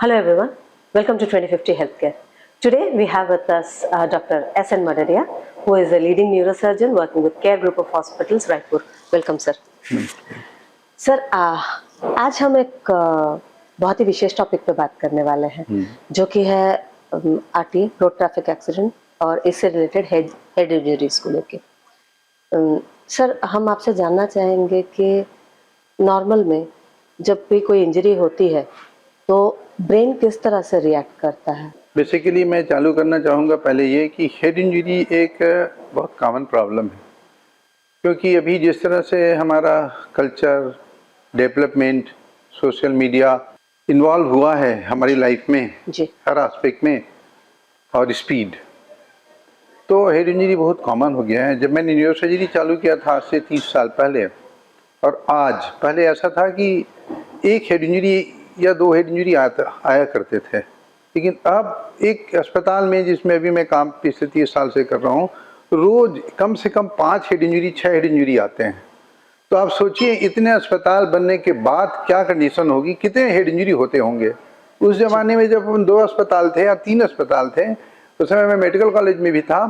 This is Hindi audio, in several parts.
Hello everyone, welcome to 2050 Healthcare. Today we have with us Dr. S.N. Madaria, who is a leading neurosurgeon working with Care Group of Hospitals, Raipur. Welcome sir. Sir आज हम एक बहुत ही विशेष टॉपिक पे बात करने वाले हैं जो कि है आरटी रोड ट्रैफिक एक्सीडेंट और इससे रिलेटेड हेड इंजरीज को लेके। सर हम आपसे जानना चाहेंगे कि नॉर्मल में जब भी कोई इंजरी होती है तो ब्रेन किस तरह से रिएक्ट करता है? बेसिकली मैं चालू करना चाहूँगा पहले ये कि हेड इंजरी एक बहुत कॉमन प्रॉब्लम है, क्योंकि अभी जिस तरह से हमारा culture, development, social media involve हुआ है हमारी लाइफ में जी। हर एस्पेक्ट में और स्पीड, तो हेड इंजरी बहुत कॉमन हो गया है। जब मैंने न्यूरोसर्जरी चालू किया था आज से 30 साल पहले और आज, पहले ऐसा था कि एक हेड इंजरी या दो हेड इंजरी आया करते थे, लेकिन अब एक अस्पताल में जिसमें अभी मैं काम पिछले 30 साल से कर रहा हूँ, रोज कम से कम 5 हेड इंजरी 6 हेड इंजरी आते हैं। तो आप सोचिए इतने अस्पताल बनने के बाद क्या कंडीशन होगी, कितने हेड इंजरी होते होंगे। उस जमाने में जब हम 2 अस्पताल थे या 3 अस्पताल थे, उस समय मैं मेडिकल कॉलेज में भी था,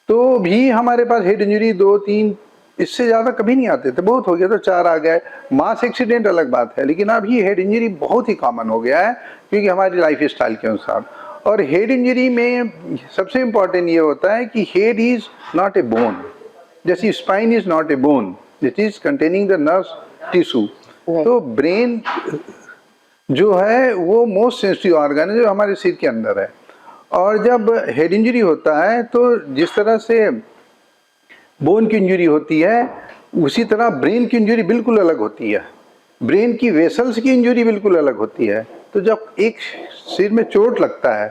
तो भी हमारे पास हेड इंजरी 2-3 इससे ज़्यादा कभी नहीं आते थे। बहुत हो गया तो 4 आ गए। मास एक्सीडेंट अलग बात है, लेकिन अब ये हेड इंजरी बहुत ही कॉमन हो गया है क्योंकि हमारी लाइफ स्टाइल के अनुसार। और हेड इंजरी में सबसे इम्पॉर्टेंट ये होता है कि head is not a bone, जैसे spine is not a bone, it is containing the nerves tissue. तो ब्रेन जो है वो मोस्ट सेंसिटिव ऑर्गन है जो हमारे सिर के अंदर है। और जब हेड इंजरी होता है तो जिस तरह से बोन की इंजरी होती है उसी तरह ब्रेन की इंजरी बिल्कुल अलग होती है। ब्रेन की वेसल्स की इंजरी बिल्कुल अलग होती है। तो जब एक सिर में चोट लगता है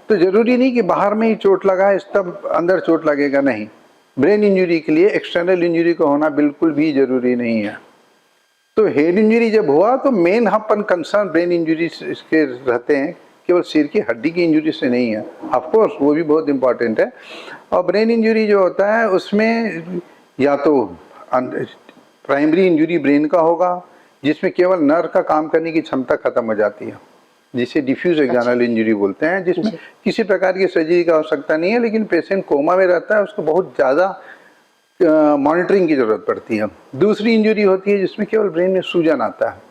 तो जरूरी नहीं कि बाहर में ही चोट लगा है तब अंदर चोट लगेगा, नहीं। ब्रेन इंजरी के लिए एक्सटर्नल इंजरी का होना बिल्कुल भी जरूरी नहीं है। तो हेड इंजरी जब हुआ तो मेन अपन कंसर्न ब्रेन इंजरी के रहते हैं, केवल सिर की हड्डी की इंजरी से नहीं है। ऑफ कोर्स वो भी बहुत इंपॉर्टेंट है। और ब्रेन इंजरी जो होता है उसमें या तो प्राइमरी इंजरी ब्रेन का होगा जिसमें केवल नर्व का काम करने की क्षमता खत्म हो जाती है, जिसे डिफ्यूज एक्जानल इंजरी बोलते हैं, जिसमें किसी प्रकार की सर्जरी का आवश्यकता नहीं है, लेकिन पेशेंट कोमा में रहता है, उसको बहुत ज़्यादा मॉनिटरिंग की जरूरत पड़ती है। दूसरी इंजरी होती है जिसमें केवल ब्रेन में सूजन आता है,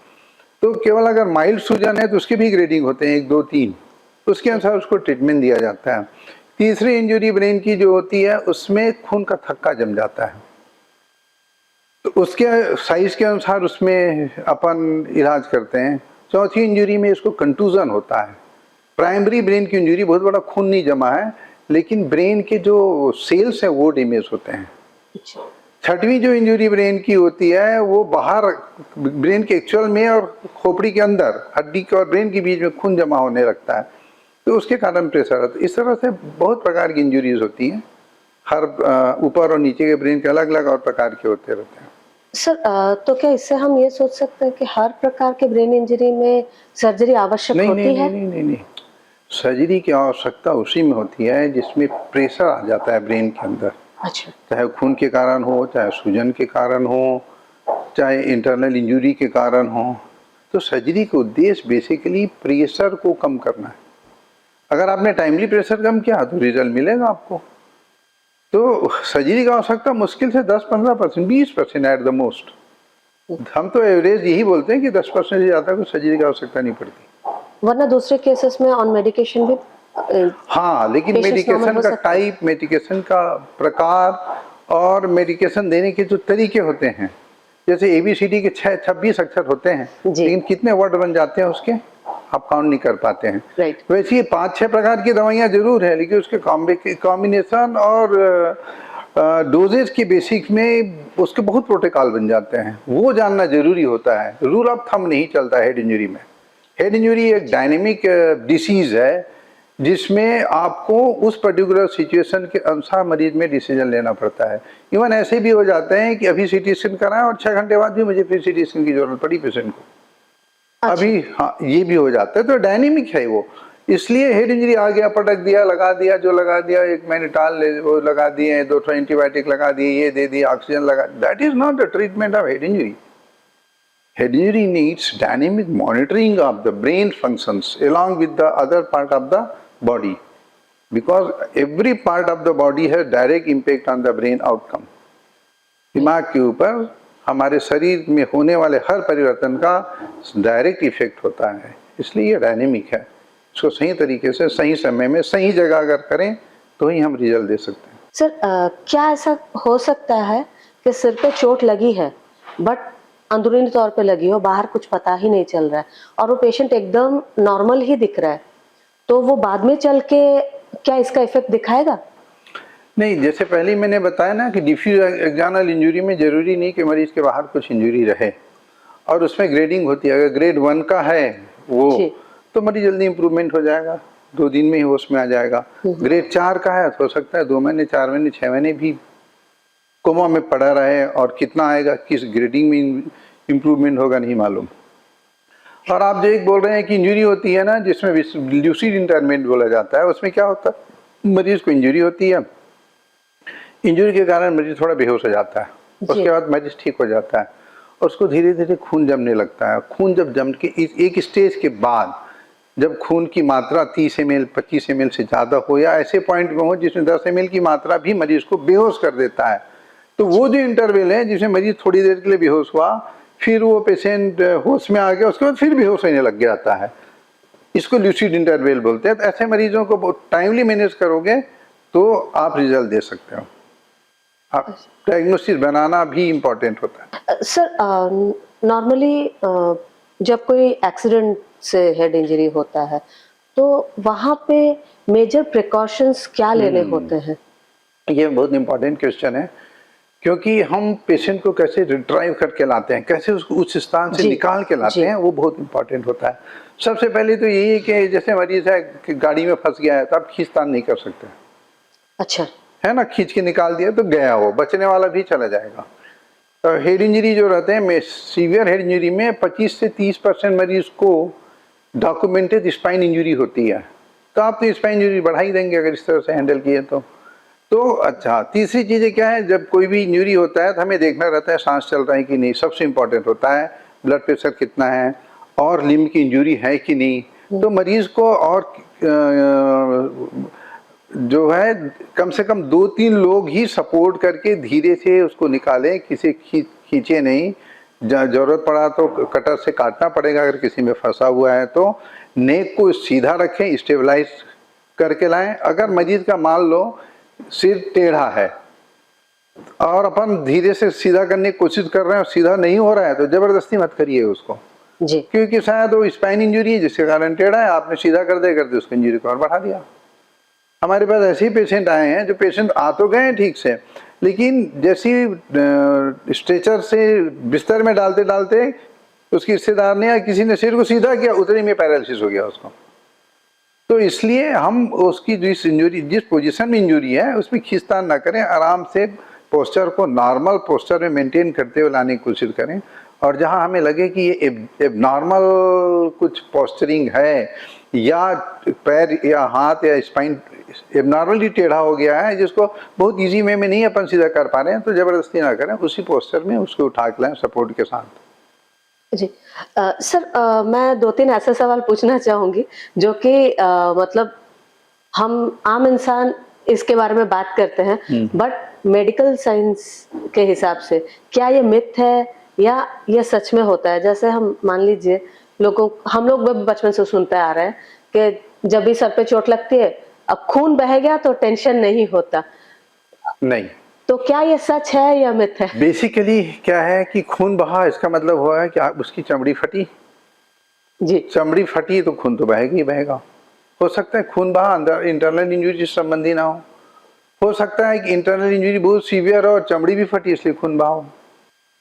तो केवल अगर माइल्ड सूजन है तो उसके भी ग्रेडिंग होते हैं 1, 2, 3, उसके अनुसार उसको ट्रीटमेंट दिया जाता है। तीसरी इंजरी ब्रेन की जो होती है उसमें खून का थक्का जम जाता है, तो उसके साइज के अनुसार उसमें अपन इलाज करते हैं। चौथी इंजरी में इसको कंटूजन होता है। प्राइमरी ब्रेन की इंजरी बहुत बड़ा खून नहीं जमा है, लेकिन ब्रेन के जो सेल्स हैं वो डैमेज होते हैं। छठवीं जो इंजरी ब्रेन की होती है वो बाहर ब्रेन के एक्चुअल में और खोपड़ी के अंदर हड्डी के और ब्रेन के बीच में खून जमा होने लगता है, तो उसके कारण प्रेशर आता है। इस तरह से बहुत प्रकार की इंजरीज होती हैं, हर ऊपर और नीचे के ब्रेन के अलग अलग और प्रकार के होते रहते हैं। सर तो क्या इससे हम ये सोच सकते हैं कि हर प्रकार के ब्रेन इंजरी में सर्जरी आवश्यक होती है? नहीं, सर्जरी की आवश्यकता उसी में होती है जिसमें प्रेशर आ जाता है ब्रेन के अंदर। अच्छा। चाहे खून के कारण हो, चाहे सूजन के कारण हो, चाहे इंटरनल इंजरी के कारण हो। तो सर्जरी का उद्देश्य बेसिकली प्रेशर को कम करना है। अगर आपने टाइमली प्रेशर कम किया तो रिजल्ट मिलेगा आपको। तो सर्जरी का आवश्यकता मुश्किल से 10-15%, 20% एट द मोस्ट। हम तो एवरेज यही बोलते हैं कि 10% से ज़्यादा को सर्जरी की आवश्यकता नहीं पड़ती। वरना दूसरे केसेस में ऑन मेडिकेशन भी हाँ, लेकिन मेडिकेशन का टाइप, मेडिकेशन का प्रकार और मेडिकेशन देने के जो तरीके होते हैं, जैसे ABCD के 26 अक्षर होते हैं, लेकिन कितने वर्ड बन जाते हैं उसके आप काउंट नहीं कर पाते हैं। वैसे ये 5-6 प्रकार की दवाइयाँ जरूर है, लेकिन उसके कॉम्बिनेशन और डोजेज के बेसिक में उसके बहुत प्रोटोकॉल बन जाते हैं, वो जानना जरूरी होता है। रूल ऑफ थंब नहीं चलता हेड इंजरी में। हेड इंजरी एक डायनेमिक डिसीज है जिसमें आपको उस पर्टिकुलर सिचुएशन के अनुसार मरीज में डिसीजन लेना पड़ता है। इवन ऐसे भी हो जाते हैं कि अभी CT स्कैन कराएं और 6 घंटे बाद भी मुझे फिर CT स्कैन की जरूरत पड़ी पेशेंट को। अच्छा। अभी हाँ, ये भी हो जाता है। तो डायनेमिक है वो, इसलिए हेड इंजरी आ गया, पटक दिया, लगा दिया, जो लगा दिया, एक मैनिटाल वो लगा दिए, 2 एंटीबायोटिक लगा दिए, ये दे दिया, ऑक्सीजन लगा, that is not the treatment of head injury. Head injury needs dynamic monitoring of the brain functions along with the other part of the body, because every part of the body has direct impact on the brain outcome. दिमाग के ऊपर हमारे शरीर में होने वाले हर परिवर्तन का डायरेक्ट इफेक्ट होता है, इसलिए ये डायनेमिक है। इसको सही तरीके से सही समय में सही जगह अगर करें तो ही हम रिजल्ट दे सकते हैं। सर क्या ऐसा हो सकता है कि सिर पे चोट लगी है बट अंदरूनी तौर पे लगी हो, बाहर कुछ पता ही नहीं चल रहा है और वो पेशेंट एकदम नॉर्मल ही दिख रहा है, तो वो बाद में चल के क्या इसका इफेक्ट दिखाएगा? नहीं, जैसे पहले ही मैंने बताया ना कि डिफ्यूज एक्जानल इंजरी में जरूरी नहीं कि मरीज के बाहर कुछ इंजरी रहे, और उसमें ग्रेडिंग होती है। अगर ग्रेड 1 का है वो तो मरीज जल्दी इंप्रूवमेंट हो जाएगा, 2 दिन में ही होश में आ जाएगा। ग्रेड 4 का है तो हो सकता है 2 महीने, 4 महीने, 6 महीने भी कोमा में पड़ा रहे, और कितना आएगा, किस ग्रेडिंग में इम्प्रूवमेंट होगा नहीं मालूम। और आप जो एक बोल रहे हैं कि इंजरी होती है ना जिसमें ल्यूसिड इंटरमेंट बोला जाता है, उसमें क्या होता है, मरीज को इंजरी होती है, इंजरी के कारण मरीज थोड़ा बेहोश हो जाता है, उसके बाद मरीज ठीक हो जाता है और उसको धीरे धीरे खून जमने लगता है। खून जब जम के एक स्टेज के बाद जब खून की मात्रा 30 ml 25 ml से ज़्यादा हो, या ऐसे पॉइंट में हो जिसमें 10 ml की मात्रा भी मरीज को बेहोश कर देता है, तो वो जो इंटरवल है जिसमें मरीज थोड़ी देर के लिए बेहोश हुआ, फिर वो पेशेंट होश में आ गया, उसके बाद फिर बेहोश होने लग जाता है, इसको ल्यूसिड इंटरवल बोलते हैं। तो ऐसे मरीजों को बहुत टाइमली मैनेज करोगे तो आप रिजल्ट दे सकते हो। आप डायग्नोसिस बनाना भी इम्पोर्टेंट होता है। सर नॉर्मली जब कोई एक्सीडेंट से हेड इंजरी होता है तो वहाँ पे मेजर प्रिकॉशंस क्या लेने होते हैं? ये बहुत इम्पोर्टेंट क्वेश्चन है, क्योंकि हम पेशेंट को कैसे रिट्राइव करके लाते हैं, कैसे उसको उस स्थान से निकाल के लाते हैं, वो बहुत इम्पोर्टेंट होता है। सबसे पहले तो यही है कि जैसे मरीज है कि गाड़ी में फंस गया है तो आप खींचतान नहीं कर सकते, अच्छा है ना, खींच के निकाल दिया तो गया, वो बचने वाला भी चला जाएगा। तो हेड इंजरी जो रहते हैं, सीवियर हेड इंजरी में 25 से 30% मरीज को डॉक्यूमेंटेड स्पाइन इंजरी होती है, तो आप तो स्पाइन इंजरी बढ़ा ही देंगे अगर इस तरह से हैंडल किए तो अच्छा। तीसरी चीज़ें क्या है, जब कोई भी इंजरी होता है तो हमें देखना रहता है सांस चल रहा है कि नहीं, सबसे इम्पोर्टेंट होता है ब्लड प्रेशर कितना है, और लिम्ब की इंजरी है कि नहीं। तो मरीज को और जो है कम से कम 2-3 लोग ही सपोर्ट करके धीरे से उसको निकालें, किसी खींचे नहीं। जरूरत पड़ा तो कटर से काटना पड़ेगा अगर किसी में फंसा हुआ है तो। नेक को सीधा रखें, स्टेबलाइज करके लाएं। अगर मरीज का मान लो सिर टेढ़ा है और अपन धीरे से सीधा करने की कोशिश कर रहे हैं और सीधा नहीं हो रहा है तो जबरदस्ती मत करिए उसको जी, क्योंकि शायद वो स्पाइन इंजरी है जिसके कारण टेढ़ा है, आपने सीधा कर दे करते उसको इंजरी को और बढ़ा दिया। हमारे पास ऐसे ही पेशेंट आए हैं जो पेशेंट आ तो गए हैं ठीक से, लेकिन जैसी स्ट्रेचर से बिस्तर में डालते डालते उसकी रिश्तेदार ने या किसी ने सिर को सीधा किया, उतने में पैरालिसिस हो गया उसको। तो इसलिए हम उसकी जिस पोजीशन में इंजरी है उसमें खींचतान ना करें, आराम से पोस्चर को नॉर्मल पोस्चर में मेंटेन करते हुए लाने की कोशिश करें। और जहां हमें लगे कि ये एबनॉर्मल कुछ पोस्चरिंग है या पैर या हाथ या स्पाइन एबनॉर्मली टेढ़ा हो गया है जिसको बहुत इजी वे में नहीं अपन सीधा कर पा रहे हैं, तो जबरदस्ती ना करें, उसी पोस्चर में उसको उठा के लाएं सपोर्ट के साथ। जी सर मैं 2-3 ऐसे सवाल पूछना चाहूंगी जो कि मतलब हम आम इंसान इसके बारे में बात करते हैं, बट मेडिकल साइंस के हिसाब से क्या ये मिथ है या ये सच में होता है? जैसे हम मान लीजिए हम लोग बचपन से सुनते आ रहे हैं कि जब भी सर पे चोट लगती है, अब खून बह गया तो टेंशन नहीं होता। नहीं, तो क्या ये सच है या मिथ है? बेसिकली क्या है कि खून बहा इसका मतलब हुआ है कि उसकी चमड़ी फटी। जी, चमड़ी फटी तो खून तो बहेगा ही बहेगा। हो सकता है खून बहा अंदर इंटरनल इंजरी से संबंधी ना हो सकता है कि इंटरनल इंजरी बहुत सीवियर और चमड़ी भी फटी इसलिए खून बहा हो।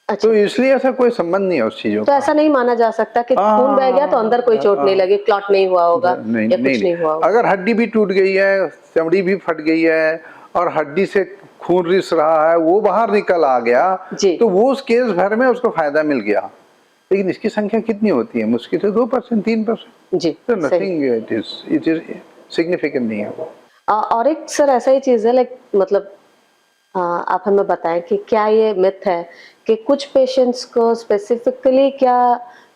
अच्छा। तो इसलिए ऐसा कोई संबंध नहीं है उस चीजों तो ऐसा नहीं माना जा सकता कि खून बह गया तो अंदर कोई चोट नहीं लगी, क्लॉट नहीं हुआ होगा नहीं, या कुछ नहीं हुआ होगा? अगर हड्डी भी टूट गई है, चमड़ी भी फट गई है और हड्डी से खून रिस रहा है, वो बाहर निकल आ गया, तो वो उस केस भर में उसको फायदा मिल गया। लेकिन इसकी संख्या कितनी होती है? मुश्किल से 2% 3%। जी, तो नथिंग, इट इज सिग्निफिकेंट नहीं है वो। और एक सर ऐसा ही चीज है, लाइक मतलब आप हमें बताएं कि क्या ये मिथ है कि कुछ पेशेंट्स को स्पेसिफिकली क्या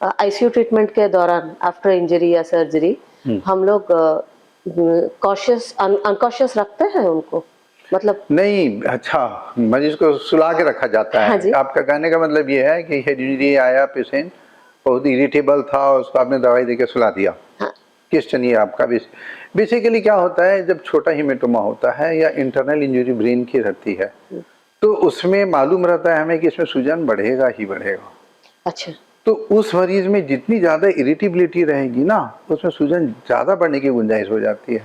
आईसीयू ट्रीटमेंट के दौरान आफ्टर इंजरी या सर्जरी हम लोग कॉशियस अनकॉशियस रखते हैं उनको, मतलब? नहीं, अच्छा, मरीज को सुला के रखा जाता हाँ है। जी। आपका कहने का मतलब ये है कि हेड इंजरी आया पेशेंट, बहुत इरिटेबल था, उसको आपने दवाई देके सुला दिया। हाँ। क्वेश्चन ये आपका बेसिकली क्या होता है, जब छोटा हेमेटोमा होता है या इंटरनल इंजरी ब्रेन की रहती है, तो उसमें मालूम रहता है हमें कि इसमें सूजन बढ़ेगा ही बढ़ेगा। अच्छा। तो उस मरीज में जितनी ज़्यादा इरिटेबिलिटी रहेगी ना, उसमें सूजन ज़्यादा बढ़ने की गुंजाइश हो जाती है।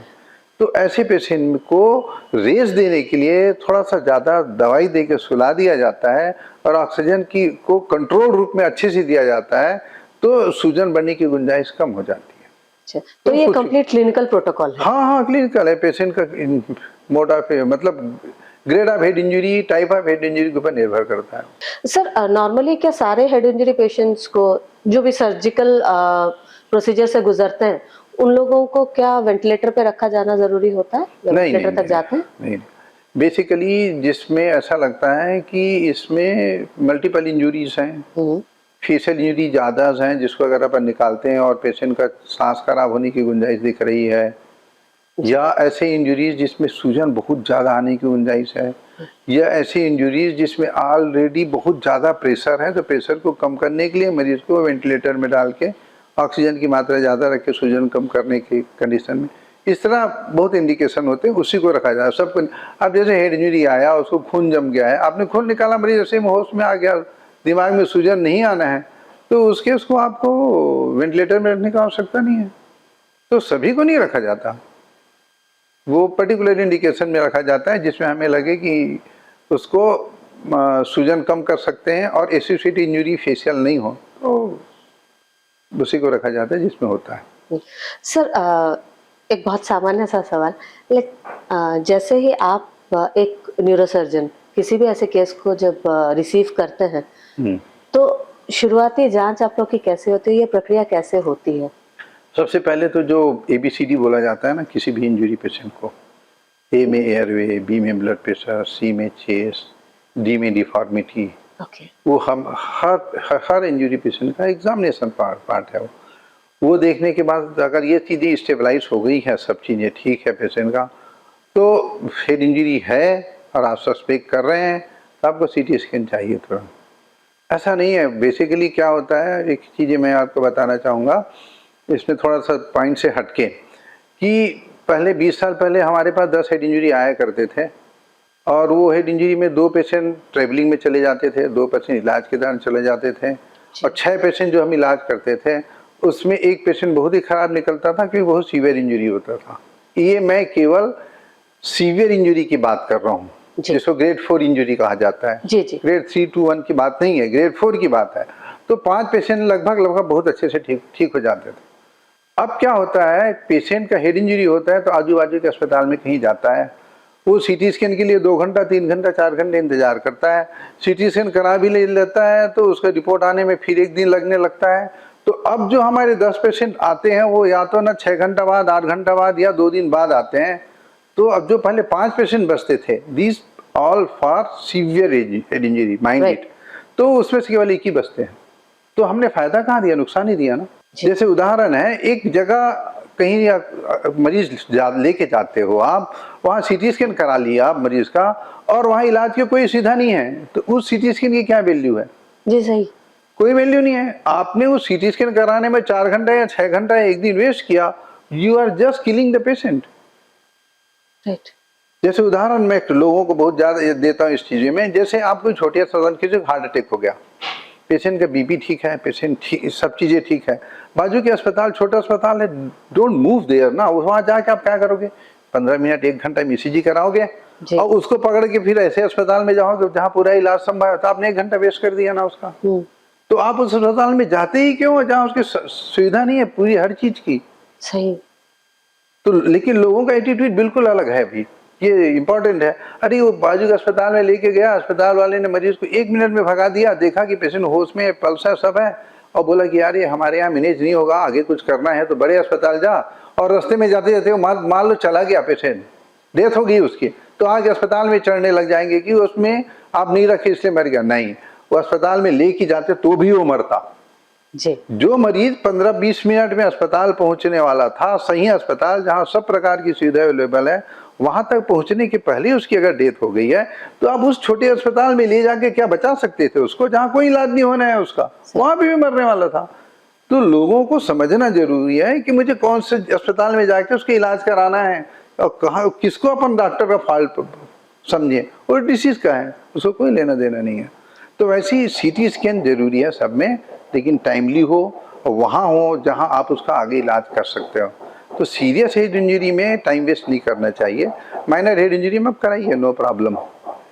तो ऐसे पेशेंट को रेस्ट देने के लिए थोड़ा सा ज़्यादा दवाई दे के सुला दिया जाता है और ऑक्सीजन की को कंट्रोल रूप में अच्छे से दिया जाता है, तो सूजन बढ़ने की गुंजाइश कम हो जाती है। अच्छा, तो ये कुछ कंप्लीट क्लिनिकल प्रोटोकॉल है? हाँ हाँ, क्लिनिकल है। पेशेंट का मोड ऑफ मतलब grade of head injury, type of head injury के ऊपर निर्भर करता है। सर, नॉर्मली क्या सारे हेड इंजरी पेशेंट्स को जो भी सर्जिकल प्रोसीजर से गुजरते हैं, उन लोगों को क्या वेंटिलेटर पे रखा जाना जरूरी होता है या नहीं वेंटिलेटर तक जाते हैं? नहीं, बेसिकली जिसमें ऐसा लगता है कि इसमें मल्टीपल इंजरीज हैं, फेशियल इंजरी ज़्यादा हैं, जिसको अगर अपन निकालते हैं और पेशेंट का सांस खराब होने की गुंजाइश दिख रही है, या ऐसे इंजरीज जिसमें सूजन बहुत ज़्यादा आने की गुंजाइश है, या ऐसी इंजरीज जिसमें ऑलरेडी बहुत ज़्यादा प्रेशर है, तो प्रेशर को कम करने के लिए मरीज को वेंटिलेटर में डाल के ऑक्सीजन की मात्रा ज़्यादा रख के सूजन कम करने की कंडीशन में, इस तरह बहुत इंडिकेशन होते हैं, उसी को रखा जाए सबको। अब जैसे हेड इंजरी आया, उसको खून जम गया है, आपने खून निकाला, मरीज ऐसे में होश में आ गया, दिमाग में सूजन नहीं आना है, तो उसके उसको आपको वेंटिलेटर में रखने की आवश्यकता नहीं है। तो सभी को नहीं रखा जाता, वो पर्टिकुलर इंडिकेशन में रखा जाता है जिसमें हमें लगे कि उसको सूजन कम कर सकते हैं और एसोसिएटेड इंजरी फेशियल नहीं हो, तो उसी को रखा जाता है जिसमें होता है। सर, एक बहुत सामान्य सा सवाल, जैसे ही आप एक न्यूरोसर्जन किसी भी ऐसे केस को जब रिसीव करते हैं, तो शुरुआती जांच आप लोग की कैसे होती है, ये प्रक्रिया कैसे होती है? सबसे पहले तो जो ABCD बोला जाता है ना किसी भी इंजरी पेशेंट को, A में एयरवे, B में ब्लड प्रेशर, C में चेस्ट, D में डिफॉर्मिटी, वो हम हर इंजरी पेशेंट का एग्जामिनेशन पार्ट है। वो देखने के बाद अगर ये चीज़ें स्टेबलाइज हो गई है, सब चीज़ें ठीक है पेशेंट का, तो हेड इंजरी है और आप सस्पेक्ट कर रहे हैं, तो आपको CT स्कैन चाहिए तुरंत। ऐसा नहीं है, बेसिकली क्या होता है, एक चीज़ें मैं आपको बताना चाहूँगा इसमें थोड़ा सा पॉइंट से हटके, कि पहले 20 साल पहले हमारे पास 10 हेड इंजरी आया करते थे, और वो हेड इंजरी में 2 पेशेंट ट्रेवलिंग में चले जाते थे, 2 पेशेंट इलाज के दौरान चले जाते थे, और 6 पेशेंट जो हम इलाज करते थे उसमें एक पेशेंट बहुत ही खराब निकलता था क्योंकि बहुत सीवियर इंजरी होता था। ये मैं केवल सीवियर इंजरी की बात कर रहा हूँ, जिसको ग्रेड 4 इंजरी कहा जाता है। जी। ग्रेड 3 to 1 की बात नहीं है, ग्रेड 4 की बात है। तो 5 पेशेंट लगभग बहुत अच्छे से ठीक हो जाते थे। अब क्या होता है, पेशेंट का हेड इंजरी होता है तो आजू बाजू के अस्पताल में कहीं जाता है, वो CT स्कैन के लिए 2 घंटा 3 घंटा 4 घंटे इंतजार करता है, CT स्कैन करा भी ले लेता है तो उसका रिपोर्ट आने में फिर 1 दिन लगने लगता है। तो अब जो हमारे 10 पेशेंट आते हैं वो या तो ना 6 घंटा बाद, 8 घंटा बाद या 2 दिन बाद आते हैं। तो अब जो पहले 5 पेशेंट बचते थे, this all for severe head injury, mind it, तो उसमें से केवल 1 ही बचते हैं। तो हमने फायदा कहाँ दिया, नुकसान ही दिया ना। जैसे उदाहरण है, एक जगह कहीं मरीज लेके जाते हो आप, वहाँ CT स्कैन करा लिया आप मरीज का, और वहाँ इलाज की कोई सुविधा नहीं है, तो उस CT स्कैन की क्या वैल्यू है? जी सही, कोई वैल्यू नहीं है। आपने उस CT स्कैन कराने में 4 घंटा या 6 घंटा या 1 दिन वेस्ट किया, you are just killing the patient. Right. जैसे उदाहरण मैं लोगों को बहुत ज्यादा देता हूँ इस चीज में, जैसे आपको छोटी साधारण किसी को हार्ट अटैक हो गया, पेशेंट का BP ठीक है, पेशेंट ठीक, सब चीजें ठीक है, बाजू के अस्पताल छोटा अस्पताल है, डोंट मूव देयर ना, वहां जाके आप क्या करोगे, 15 मिनट 1 घंटा में ECG कराओगे और उसको पकड़ के फिर ऐसे अस्पताल में जाओगे जहाँ पूरा इलाज संभव है, तो आपने 1 घंटा वेस्ट कर दिया ना उसका। तो आप उस अस्पताल में जाते ही क्यों, जहाँ उसकी सुविधा नहीं है पूरी हर चीज की। सही। तो लेकिन लोगों का एटीट्यूड बिल्कुल अलग है अभी, ये इंपॉर्टेंट है। अरे वो बाजू के अस्पताल में लेके गया, अस्पताल वाले ने मरीज को 1 मिनट में भगा दिया, देखा कि पेशेंट होश में, पल्स है, सब है, और बोला कि यार ये हमारे यहाँ मैनेज नहीं होगा, आगे कुछ करना है तो बड़े अस्पताल जा, और रास्ते में जाते जाते वो मान लो चला गया पेशेंट, डेथ हो गई उसकी, तो आगे अस्पताल में चढ़ने लग जाएंगे कि उसमें आप नहीं रखे इसलिए मर गया। नहीं, वो अस्पताल में लेके जाते तो भी वो मरता। जी जो मरीज 15-20 मिनट में अस्पताल पहुंचने वाला था, सही अस्पताल जहां सब प्रकार की सुविधा अवेलेबल है, वहां तक पहुंचने के पहले उसकी अगर डेथ हो गई है, तो आप उस छोटे अस्पताल में ले जाके क्या बचा सकते थे उसको, जहां कोई इलाज नहीं होना है उसका, वहां भी मरने वाला था। तो लोगों को समझना जरूरी है कि मुझे कौन से अस्पताल में जाके उसका इलाज कराना है और कहाँ, किसको अपन डॉक्टर का फॉल्ट समझे और डिसीज का है, उसको कोई लेना देना नहीं है। तो वैसे ही सीटी स्कैन जरूरी है सब में, लेकिन टाइमली हो और वहाँ हो जहाँ आप उसका आगे इलाज कर सकते हो। तो सीरियस हेड इंजरी में टाइम वेस्ट नहीं करना चाहिए, माइनर हेड इंजरी में कराइए, नो प्रॉब्लम,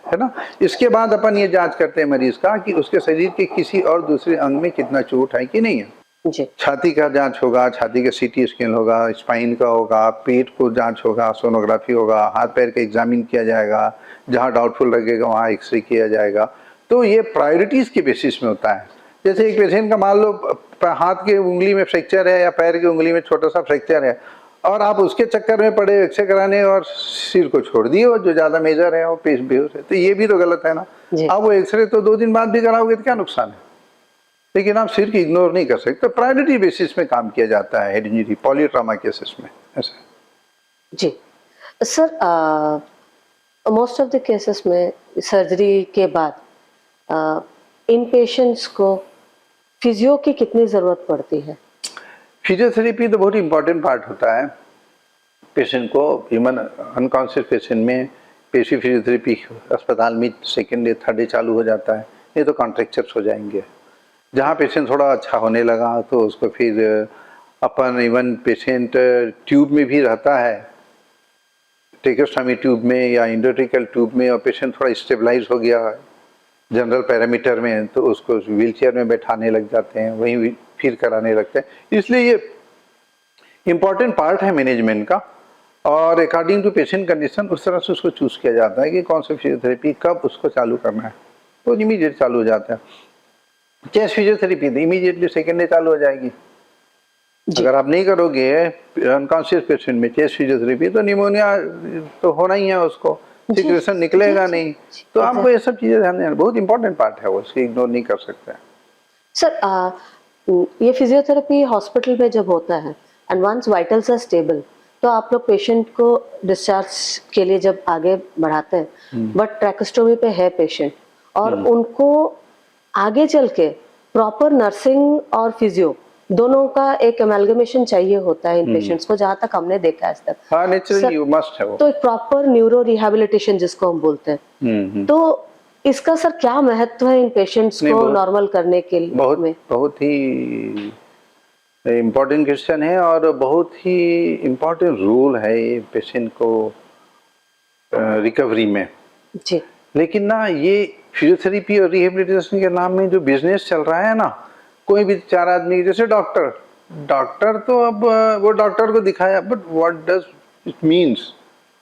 है ना। इसके बाद अपन ये जांच करते हैं मरीज का कि उसके शरीर के किसी और दूसरे अंग में कितना चोट है कि नहीं है। जी छाती का जांच होगा, छाती का सीटी स्कैन होगा, स्पाइन का होगा, पेट को जांच होगा, सोनोग्राफी होगा, हाथ पैर का एग्जामिन किया जाएगा, जहाँ डाउटफुल लगेगा वहाँ एक्सरे किया जाएगा। तो ये प्रायोरिटीज के बेसिस में होता है। जैसे एक पेशेंट का मान लो हाथ के उंगली में फ्रैक्चर है या पैर की उंगली में छोटा सा फ्रैक्चर है, और आप उसके चक्कर में पड़े एक्सरे कराने और सिर को छोड़ दिए, और जो ज्यादा मेजर है वो पेश बेहोश है, तो ये भी तो गलत है ना। अब वो एक्सरे तो 2 दिन बाद भी कराओगे तो क्या नुकसान है, लेकिन आप सिर की इग्नोर नहीं कर सकते। प्रायोरिटी बेसिस में काम किया जाता है हेड इंजरी पॉलीट्रामा केसेस में, ऐसा। जी sir, most of the cases में सर्जरी के बाद इन पेशेंट्स को फिजियो की कितनी ज़रूरत पड़ती है? फिजियोथेरेपी तो बहुत इंपॉर्टेंट पार्ट होता है पेशेंट को। इवन अनकॉन्शियस पेशेंट में पेशी फिजियोथेरेपी अस्पताल में सेकेंड डे थर्ड डे चालू हो जाता है, नहीं तो कॉन्ट्रैक्चर्स हो जाएंगे। जहाँ पेशेंट थोड़ा अच्छा होने लगा तो उसको फिर अपन इवन पेशेंट ट्यूब में भी रहता है, टेकोस्टॉमी ट्यूब में या इंडोट्रिकल ट्यूब में, और पेशेंट थोड़ा स्टेबलाइज हो गया जनरल पैरामीटर में, तो उसको व्हीलचेयर में बैठाने लग जाते हैं, वहीं फिर कराने लगते हैं। इसलिए ये इम्पॉर्टेंट पार्ट है मैनेजमेंट का, और अकॉर्डिंग टू पेशेंट कंडीशन उस तरह से उसको चूज किया जाता है कि कौन सी फिजियोथेरेपी कब उसको चालू करना है, तो इमीडिएट चालू हो जाता है। चेस्ट फिजियोथेरेपी तो इमीडिएटली सेकेंड डे चालू हो जाएगी। अगर आप नहीं करोगे अनकॉन्शियस पेशेंट में चेस्ट फिजियोथेरेपी, तो निमोनिया तो होना ही है, उसको सिक्रेशन निकलेगा नहीं। तो आपको ये सब चीजें ध्यान देना, बहुत इंपॉर्टेंट पार्ट है वो, इसको इग्नोर नहीं कर सकते। सर, ये फिजियोथेरेपी हॉस्पिटल में जब होता है and once vitals are stable, तो आप लोग पेशेंट को डिस्चार्ज के लिए जब आगे बढ़ाते हैं, बट ट्रैकोस्टोमी पे है पेशेंट और उनको आगे चल के प्रॉपर नर्सिंग और फिजियो दोनों का एक एमलगमेशन चाहिए होता है इन पेशेंट्स को, जहां तक हमने देखा है आज तक। हाँ, नेचुरली यू मस्ट है वो। तो एक प्रॉपर न्यूरो रिहैबिलिटेशन जिसको हम बोलते हैं, तो इसका सर क्या महत्व है इन पेशेंट्स को नॉर्मल करने के लिए? बहुत ही इम्पोर्टेंट क्वेश्चन है, और बहुत ही इम्पोर्टेंट रोल है ये पेशेंट को रिकवरी में। जी। लेकिन ना ये फिजियोथेरेपी और रिहेबिलिटेशन के नाम में जो बिजनेस चल रहा है ना, कोई भी 4 आदमी, जैसे डॉक्टर तो अब वो डॉक्टर को दिखाया, but what does it means,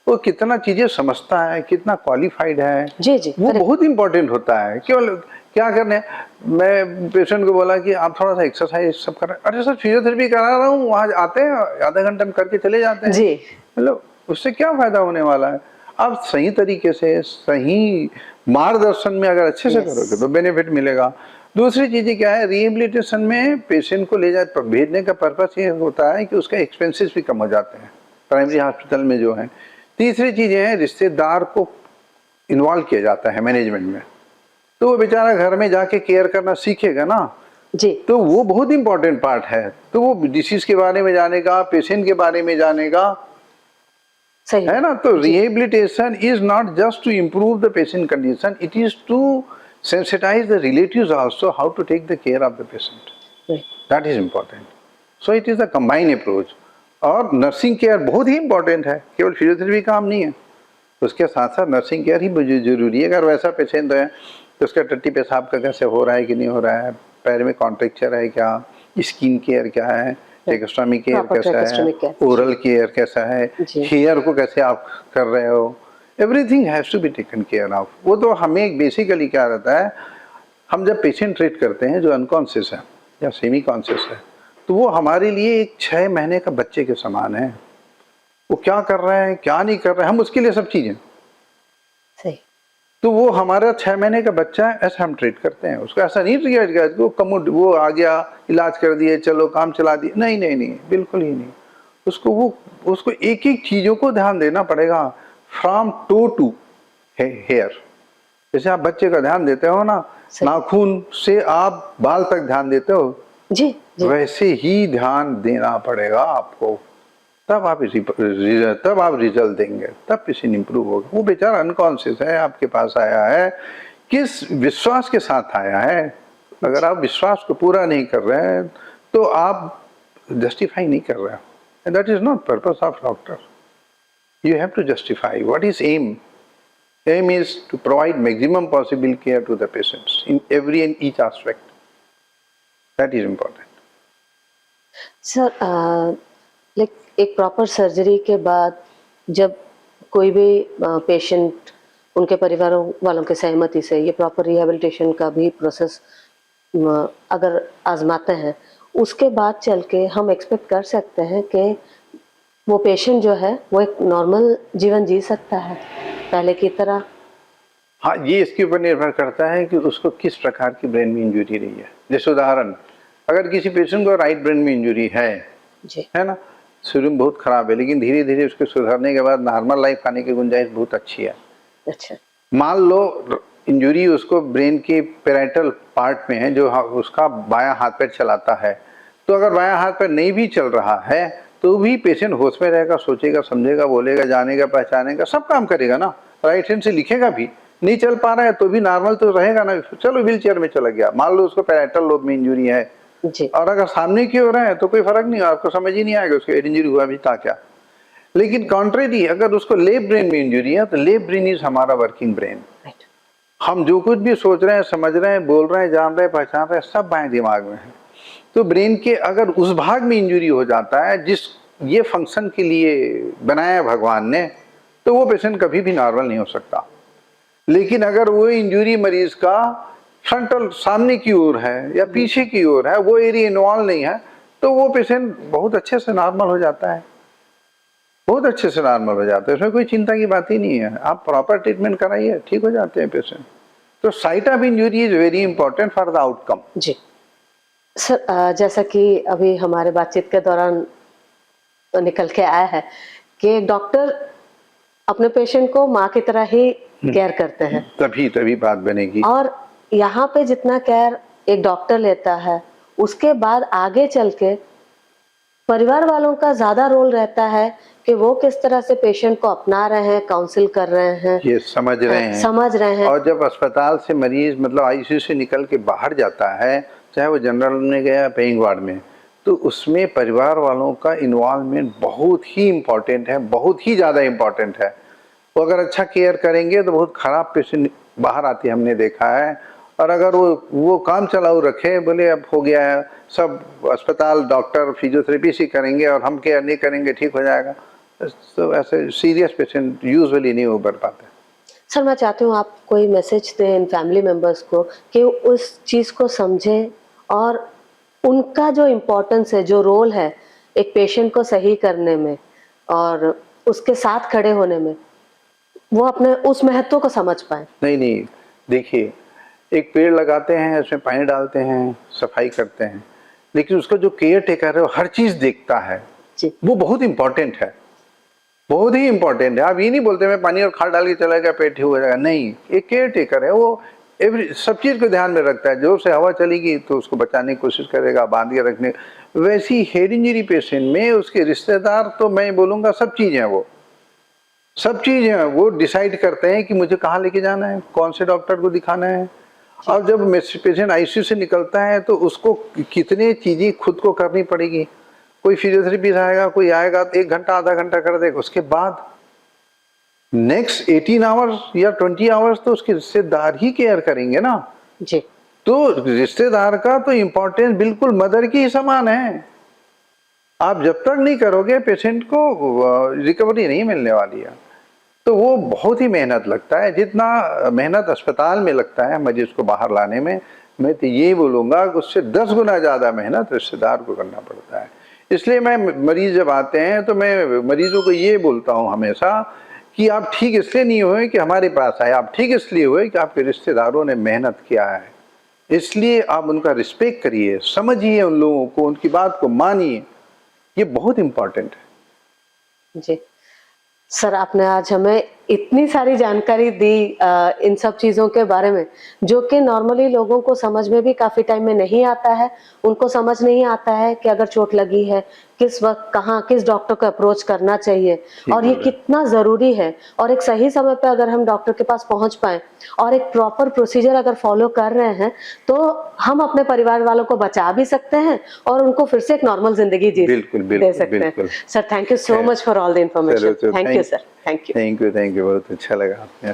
वो कितना चीजें समझता है, कितना क्वालिफाइड है, जी जी, वो बहुत इंपॉर्टेंट होता है। केवल क्या करने, मैं पेशेंट को बोला कि आप थोड़ा सा एक्सरसाइज सब कर रहे हैं, अरे सर फिजियोथेरेपी करा रहा हूँ, वहाँ आते हैं आधा घंटा में करके चले जाते हैं जी, मतलब उससे क्या फायदा होने वाला है। आप सही तरीके से सही मार्गदर्शन में अगर अच्छे से करोगे तो बेनिफिट मिलेगा। दूसरी चीजें क्या है, रिहेबिलिटेशन में पेशेंट को ले जाए भेजने का पर्पस ये होता है कि उसका एक्सपेंसेस भी कम हो जाते हैं प्राइमरी हॉस्पिटल में जो है। तीसरी चीजें हैं, रिश्तेदार को इन्वॉल्व किया जाता है मैनेजमेंट में, तो वो बेचारा घर में जाके केयर करना सीखेगा ना जी, तो वो बहुत इंपॉर्टेंट पार्ट है। तो वो डिसीज के बारे में जानेगा, पेशेंट के बारे में जानेगा, सही है ना। तो rehabilitation is not just to improve the patient condition, it is to sensitize the relatives also how to take the care of the patient. That is important. So it is a combined approach. और नर्सिंग केयर बहुत ही इंपॉर्टेंट है, केवल फिजियोथेरेपी काम नहीं है, उसके साथ साथ नर्सिंग केयर ही जरूरी है। अगर वैसा पेशेंट है तो उसका टट्टी पेशाब का कैसे हो रहा है कि नहीं हो रहा है, पैर में कॉन्ट्रैक्चर है क्या, स्किन केयर क्या है, टेकोस्टॉमी केयर कैसा है, ओरल केयर कैसा है, हेयर को कैसे आप कर रहे हो, everything has to be taken care of. वो तो हमें बेसिकली क्या रहता है, हम जब पेशेंट ट्रीट करते हैं जो अनकॉन्शियस है या सेमी कॉन्शियस है, तो वो हमारे लिए एक 6 महीने का बच्चे के समान है। वो क्या कर रहे हैं क्या नहीं कर रहे हैं, हम उसके लिए सब चीजें। सही। तो वो हमारा 6 महीने का बच्चा है, ऐसा हम ट्रीट करते हैं उसको। ऐसा नहीं ट्रीट किया वो कमोड वो आ गया इलाज कर दिए चलो काम चला दिए, नहीं नहीं नहीं, बिल्कुल ही नहीं। उसको एक एक चीजों को ध्यान देना पड़ेगा, फ्रॉम टो टू हेयर। जैसे आप बच्चे का ध्यान देते हो ना, नाखून से आप बाल तक ध्यान देते हो, जी, जी। वैसे ही ध्यान देना पड़ेगा आपको, तब आप रिजल्ट देंगे, तब पेशेंट इंप्रूव होगा। वो बेचारा अनकॉन्शियस है, आपके पास आया है, किस विश्वास के साथ आया है। अगर आप विश्वास को पूरा नहीं कर रहे हैं तो आप जस्टिफाई नहीं कर रहे हो, and that is not purpose of doctor. You have to justify what is aim. Aim is to provide maximum possible care to the patients in every and each aspect, that is important. Sir, like एक प्रॉपर सर्जरी के बाद जब कोई भी पेशेंट उनके परिवारों वालों के सहमति से ये प्रॉपर रिहेबिलिटेशन का भी प्रोसेस अगर आजमाते हैं, उसके बाद चल के हम एक्सपेक्ट कर सकते हैं कि वो पेशेंट जो है वो एक नॉर्मल जीवन जी सकता है पहले की तरह। हाँ, ये इसके ऊपर निर्भर करता है कि उसको किस प्रकार की ब्रेन में इंजरी रही है। जैसे उदाहरण, अगर किसी पेशेंट को राइट ब्रेन में इंजरी है ना, शुरू में बहुत खराब है, लेकिन धीरे धीरे उसके सुधरने के बाद नॉर्मल लाइफ आने की गुंजाइश बहुत अच्छी है। अच्छा। मान लो इंजरी उसको ब्रेन के पैराइटल पार्ट में है, जो उसका बायां हाथ पैर चलाता है, तो अगर बायां हाथ पैर नहीं भी चल रहा है तो भी पेशेंट होश में रहेगा, सोचेगा, समझेगा, बोलेगा, जानेगा, पहचानेगा, सब काम करेगा ना, राइट हैंड से लिखेगा भी। नहीं चल पा रहा है तो भी नॉर्मल तो रहेगा ना, चलो व्हील चेयर में चला गया। मान लो उसको पैराइटल लोब में इंजरी है जी। और अगर सामने की ओर है तो कोई फर्क नहीं, आपको समझ ही नहीं आएगा उसको हेड इंजरी हुआ भी था क्या। लेकिन कॉन्ट्रेरी, अगर उसको लेफ्ट ब्रेन में इंजरी है तो लेफ्ट ब्रेन इज हमारा वर्किंग ब्रेन। हम जो कुछ भी सोच रहे हैं, समझ रहे हैं, बोल रहे हैं, जान रहे हैं, पहचान रहे हैं, सब बाएं दिमाग में है। तो ब्रेन के अगर उस भाग में इंजरी हो जाता है जिस ये फंक्शन के लिए बनाया भगवान ने, तो वो पेशेंट कभी भी नॉर्मल नहीं हो सकता। लेकिन अगर वो इंजरी मरीज का फ्रंटल सामने की ओर है या पीछे की ओर है, वो एरिया इन्वॉल्व नहीं है, तो वो पेशेंट बहुत अच्छे से नॉर्मल हो जाता है, बहुत अच्छे से नॉर्मल हो जाता है। इसमें कोई चिंता की बात ही नहीं है। आप प्रॉपर ट्रीटमेंट कराइए, ठीक हो जाते हैं पेशेंट। तो site of injury is very important for the outcome. जी सर, जैसा कि अभी हमारे बातचीत के दौरान निकल के आया है कि डॉक्टर अपने पेशेंट को माँ की तरह ही केयर करते हैं, तभी बात बनेगी। और यहाँ पे जितना केयर एक डॉक्टर लेता है, उसके बाद आगे चल के परिवार वालों का ज्यादा रोल रहता है कि वो किस तरह से पेशेंट को अपना रहे हैं, काउंसिल कर रहे हैं, ये समझ रहे हैं। और जब अस्पताल से मरीज मतलब आईसीयू से निकल के बाहर जाता है, चाहे वो जनरल में गया पेइंग वार्ड में, तो उसमें परिवार वालों का इन्वॉल्वमेंट बहुत ही इम्पोर्टेंट है, बहुत ही ज़्यादा इम्पोर्टेंट है। वो अगर अच्छा केयर करेंगे तो बहुत ख़राब पेशेंट बाहर आते हमने देखा है। और अगर वो काम चलाऊ रखे, बोले अब हो गया है, सब अस्पताल डॉक्टर फिजियोथेरेपी से करेंगे और हम केयर नहीं करेंगे, ठीक हो जाएगा, तो ऐसे सीरियस पेशेंट यूजुअली नहीं उबर पाते। सर, मैं चाहती हूँ आप कोई मैसेज दें इन फैमिली मेंबर्स को कि उस चीज़ को समझें और उनका जो इम्पोर्टेंस है, जो रोल है एक पेशेंट को सही करने में और उसके साथ खड़े होने में, वो अपने उस महत्व को समझ पाए। नहीं, देखिए, एक पेड़ लगाते हैं, उसमें पानी डालते हैं, सफाई करते हैं, लेकिन उसका जो केयर टेकर है वो हर चीज देखता है जी। वो बहुत इंपॉर्टेंट है, बहुत ही इंपॉर्टेंट है। आप ये नहीं बोलते मैं पानी और खाद डाल के चला गया पेट ठीक हो जाएगा, नहीं, एक केयर टेकर है, वो एवरी सब चीज को ध्यान में रखता है। जोर से हवा चलेगी तो उसको बचाने की कोशिश करेगा, बांध के रखने। वैसी हेड इंजरी पेशेंट में उसके रिश्तेदार, तो मैं बोलूंगा सब चीजें, वो सब चीजें वो डिसाइड करते हैं कि मुझे कहाँ लेके जाना है, कौन से डॉक्टर को दिखाना है। और जब पेशेंट आईसीयू से निकलता है तो उसको कितने चीजें खुद को करनी पड़ेगी। कोई फिजियोथेरेपिस्ट आएगा, कोई आएगा तो 1 घंटा आधा घंटा कर देगा, उसके बाद नेक्स्ट 18 आवर्स या 20 आवर्स तो उसके रिश्तेदार ही केयर करेंगे ना जी। तो रिश्तेदार का तो इम्पोर्टेंस बिल्कुल मदर की ही समान है। आप जब तक नहीं करोगे पेशेंट को रिकवरी नहीं मिलने वाली है। तो वो बहुत ही मेहनत लगता है, जितना मेहनत अस्पताल में लगता है मरीज को बाहर लाने में, मैं तो यही बोलूँगा कि उससे 10 गुना ज़्यादा मेहनत रिश्तेदार को करना पड़ता है। इसलिए मैं मरीज जब आते हैं तो मैं मरीजों को ये बोलता हूँ हमेशा कि आप ठीक इसलिए नहीं हुए कि हमारे पास आए, आप ठीक इसलिए हुए कि आपके रिश्तेदारों ने मेहनत किया है। इसलिए आप उनका रिस्पेक्ट करिए, समझिए उन लोगों को, उनकी बात को मानिए, ये बहुत इम्पोर्टेंट है। जी सर, आपने आज हमें इतनी सारी जानकारी दी इन सब चीज़ों के बारे में, जो कि नॉर्मली लोगों को समझ में भी काफ़ी टाइम में नहीं आता है। उनको समझ नहीं आता है कि अगर चोट लगी है, किस वक़्त, कहाँ, किस डॉक्टर को अप्रोच करना चाहिए और ये कितना ज़रूरी है। और एक सही समय पे अगर हम डॉक्टर के पास पहुँच पाएँ और एक प्रॉपर प्रोसीजर अगर फ़ॉलो कर रहे हैं, तो हम अपने परिवार वालों को बचा भी सकते हैं और उनको फिर से एक नॉर्मल ज़िंदगी दे सकते हैं। Sir, thank you so much for all the information. Thank you sir, thank you. Thank you, बहुत अच्छा लगा आपने